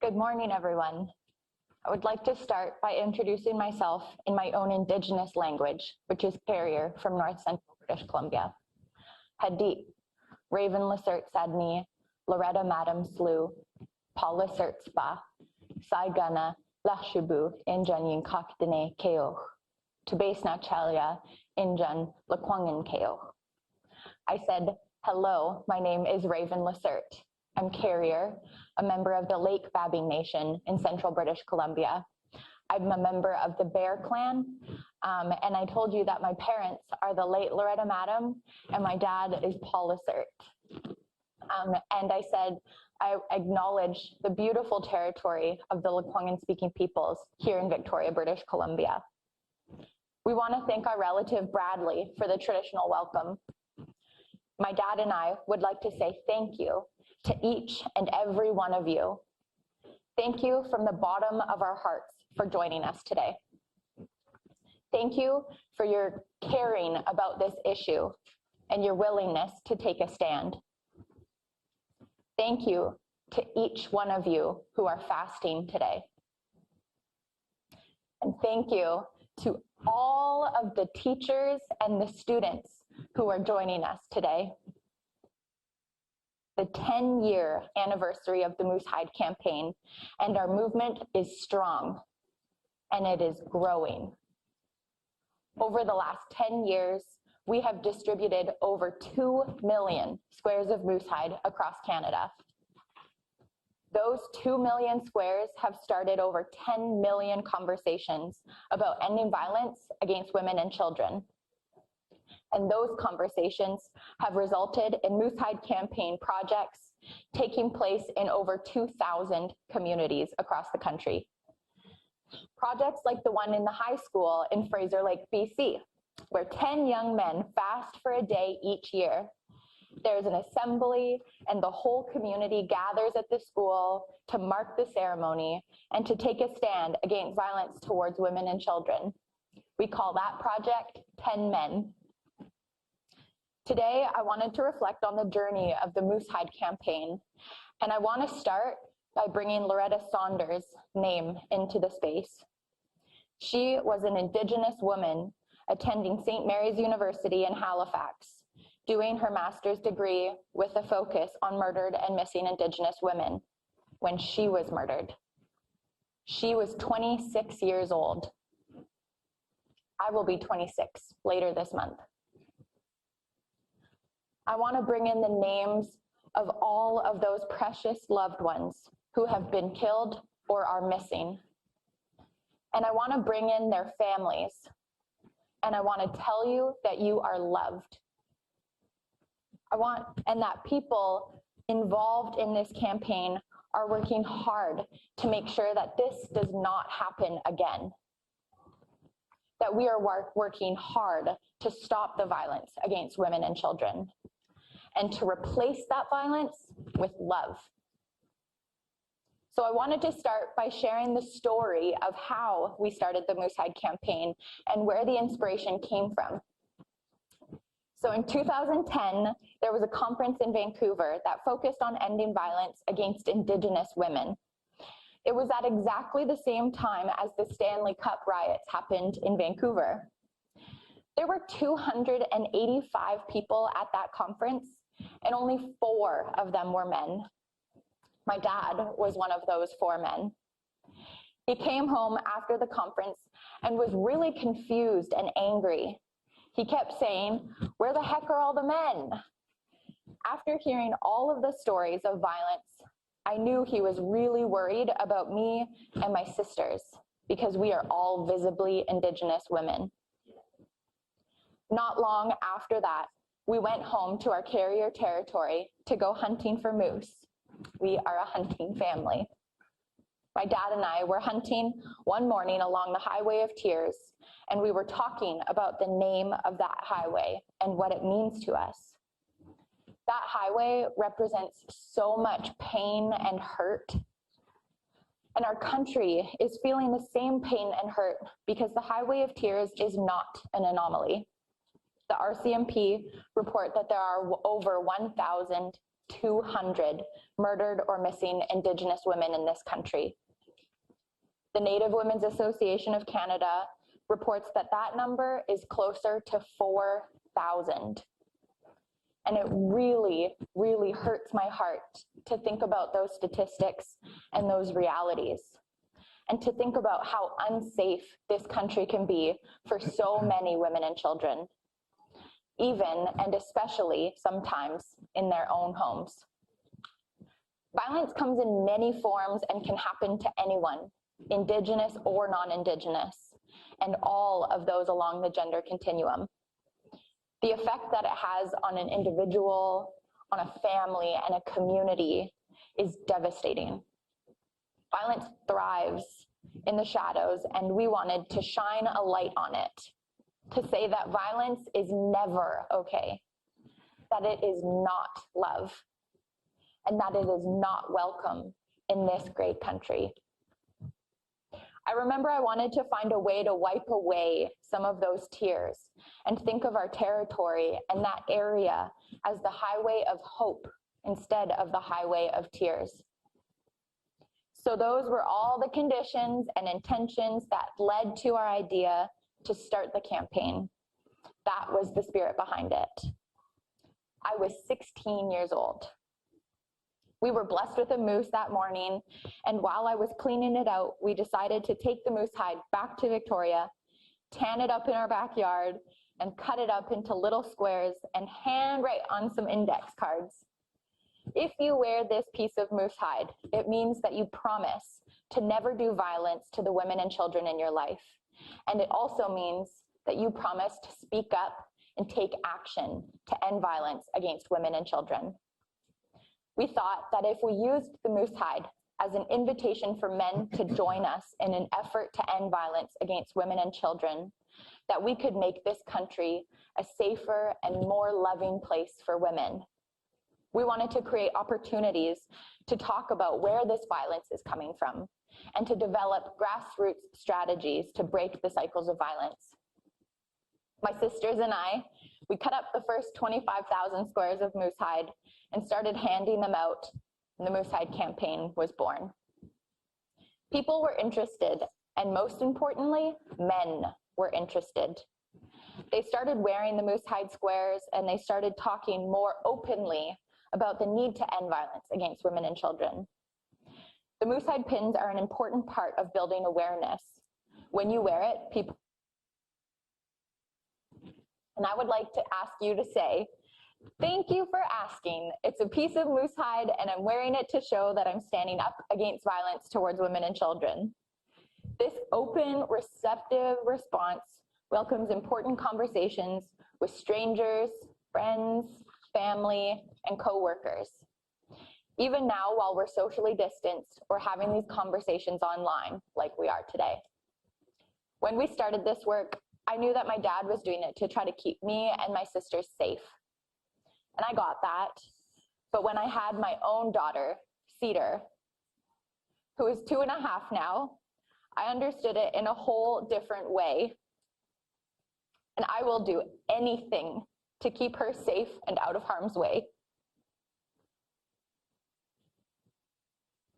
Good morning, everyone. I would like to start by introducing myself in my own Indigenous language, which is Carrier from North Central British Columbia. Hadit, Raven Lacerte Sadni, Loretta Madam Slew, Paul Lacerte Spa, Saigana, Lachibu, Injan Yin Kakdene Keoch, Tubesna Chalia, Injan Lakwangin Keoch. I said, hello, my name is Raven Lacerte. I'm Carrier, a member of the Lake Babbing Nation in central British Columbia. I'm a member of the Bear Clan, and I told you that my parents are the late Loretta Madam, and my dad is Paul Lacerte. And I said, I acknowledge the beautiful territory of the Lekwungen-speaking peoples here in Victoria, British Columbia. We want to thank our relative Bradley for the traditional welcome. My dad and I would like to say thank you to each and every one of you. Thank you from the bottom of our hearts for joining us today. Thank you for your caring about this issue and your willingness to take a stand. Thank you to each one of you who are fasting today. And thank you to all of the teachers and the students who are joining us today. The 10-year anniversary of the Moose Hide campaign, and our movement is strong, and it is growing. Over the last 10 years, we have distributed over 2 million squares of moose hide across Canada. Those 2 million squares have started over 10 million conversations about ending violence against women and children. And those conversations have resulted in Moose Hide campaign projects taking place in over 2,000 communities across the country. Projects like the one in the high school in Fraser Lake, BC, where 10 young men fast for a day each year. There's an assembly and the whole community gathers at the school to mark the ceremony and to take a stand against violence towards women and children. We call that project 10 Men. Today, I wanted to reflect on the journey of the Moose Hide campaign, and I want to start by bringing Loretta Saunders' name into the space. She was an Indigenous woman attending St. Mary's University in Halifax, doing her master's degree with a focus on murdered and missing Indigenous women when she was murdered. She was 26 years old. I will be 26 later this month. I want to bring in the names of all of those precious loved ones who have been killed or are missing. And I want to bring in their families. And I want to tell you that you are loved. And that people involved in this campaign are working hard to make sure that this does not happen again. That we are working hard to stop the violence against women and children, and to replace that violence with love. So I wanted to start by sharing the story of how we started the Moose Hide campaign and where the inspiration came from. So in 2010, there was a conference in Vancouver that focused on ending violence against Indigenous women. It was at exactly the same time as the Stanley Cup riots happened in Vancouver. There were 285 people at that conference, and only 4 of them were men. My dad was one of those 4 men. He came home after the conference and was really confused and angry. He kept saying, "Where the heck are all the men?" After hearing all of the stories of violence, I knew he was really worried about me and my sisters because we are all visibly Indigenous women. Not long after that, we went home to our Carrier territory to go hunting for moose. We are a hunting family. My dad and I were hunting one morning along the Highway of Tears, and we were talking about the name of that highway and what it means to us. That highway represents so much pain and hurt. And our country is feeling the same pain and hurt because the Highway of Tears is not an anomaly. The RCMP report that there are over 1,000 200 murdered or missing Indigenous women in this country. The Native Women's Association of Canada reports that that number is closer to 4,000. And it really, really hurts my heart to think about those statistics and those realities, and to think about how unsafe this country can be for so many women and children, even and especially sometimes in their own homes. Violence comes in many forms and can happen to anyone, Indigenous or non-Indigenous, and all of those along the gender continuum. The effect that it has on an individual, on a family, and a community is devastating. Violence thrives in the shadows, and we wanted to shine a light on it, to say that violence is never okay, that it is not love, and that it is not welcome in this great country. I remember I wanted to find a way to wipe away some of those tears and think of our territory and that area as the highway of hope instead of the highway of tears. So those were all the conditions and intentions that led to our idea to start the campaign. That was the spirit behind it. I was 16 years old. We were blessed with a moose that morning, and while I was cleaning it out, we decided to take the moose hide back to Victoria, tan it up in our backyard, and cut it up into little squares and handwrite on some index cards. If you wear this piece of moose hide, it means that you promise to never do violence to the women and children in your life. And it also means that you promise to speak up and take action to end violence against women and children. We thought that if we used the moose hide as an invitation for men to join us in an effort to end violence against women and children, that we could make this country a safer and more loving place for women. We wanted to create opportunities to talk about where this violence is coming from and to develop grassroots strategies to break the cycles of violence. My sisters and I, we cut up the first 25,000 squares of moose hide and started handing them out, and the Moose Hide campaign was born. People were interested, and most importantly, men were interested. They started wearing the moose hide squares, and they started talking more openly about the need to end violence against women and children. The moose hide pins are an important part of building awareness. When you wear it, people... And I would like to ask you to say, "Thank you for asking. It's a piece of moose hide, and I'm wearing it to show that I'm standing up against violence towards women and children." This open, receptive response welcomes important conversations with strangers, friends, family, and coworkers. Even now, while we're socially distanced, we're having these conversations online like we are today. When we started this work, I knew that my dad was doing it to try to keep me and my sisters safe. And I got that. But when I had my own daughter, Cedar, who is 2.5 now, I understood it in a whole different way. And I will do anything to keep her safe and out of harm's way.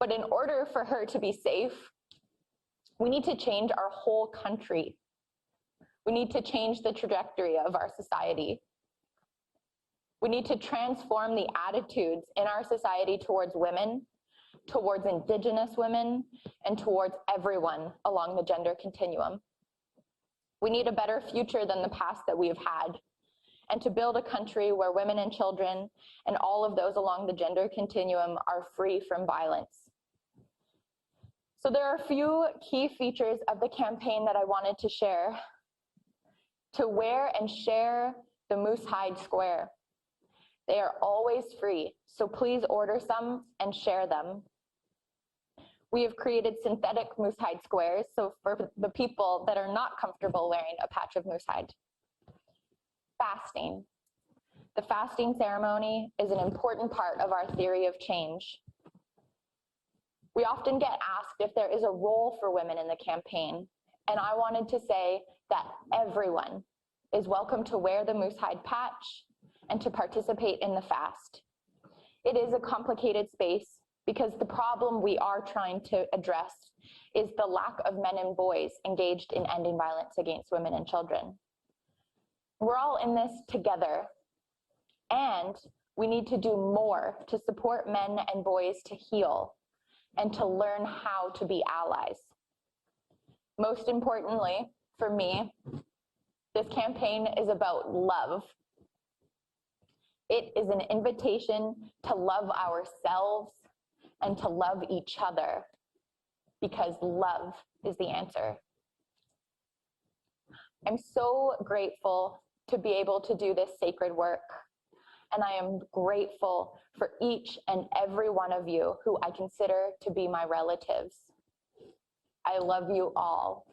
But in order for her to be safe, we need to change our whole country. We need to change the trajectory of our society. We need to transform the attitudes in our society towards women, towards Indigenous women, and towards everyone along the gender continuum. We need a better future than the past that we have had, and to build a country where women and children and all of those along the gender continuum are free from violence. So there are a few key features of the campaign that I wanted to share. To wear and share the moose hide square. They are always free, so please order some and share them. We have created synthetic moose hide squares, so for the people that are not comfortable wearing a patch of moose hide. Fasting. The fasting ceremony is an important part of our theory of change. We often get asked if there is a role for women in the campaign, and I wanted to say that everyone is welcome to wear the moose hide patch and to participate in the fast. It is a complicated space because the problem we are trying to address is the lack of men and boys engaged in ending violence against women and children. We're all in this together, and we need to do more to support men and boys to heal and to learn how to be allies. Most importantly, for me, this campaign is about love. It is an invitation to love ourselves and to love each other, because love is the answer. I'm so grateful to be able to do this sacred work, and I am grateful for each and every one of you who I consider to be my relatives. I love you all.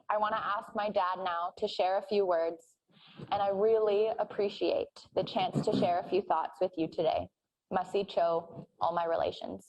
I want to ask my dad now to share a few words, and I really appreciate the chance to share a few thoughts with you today. Masi Cho, all my relations.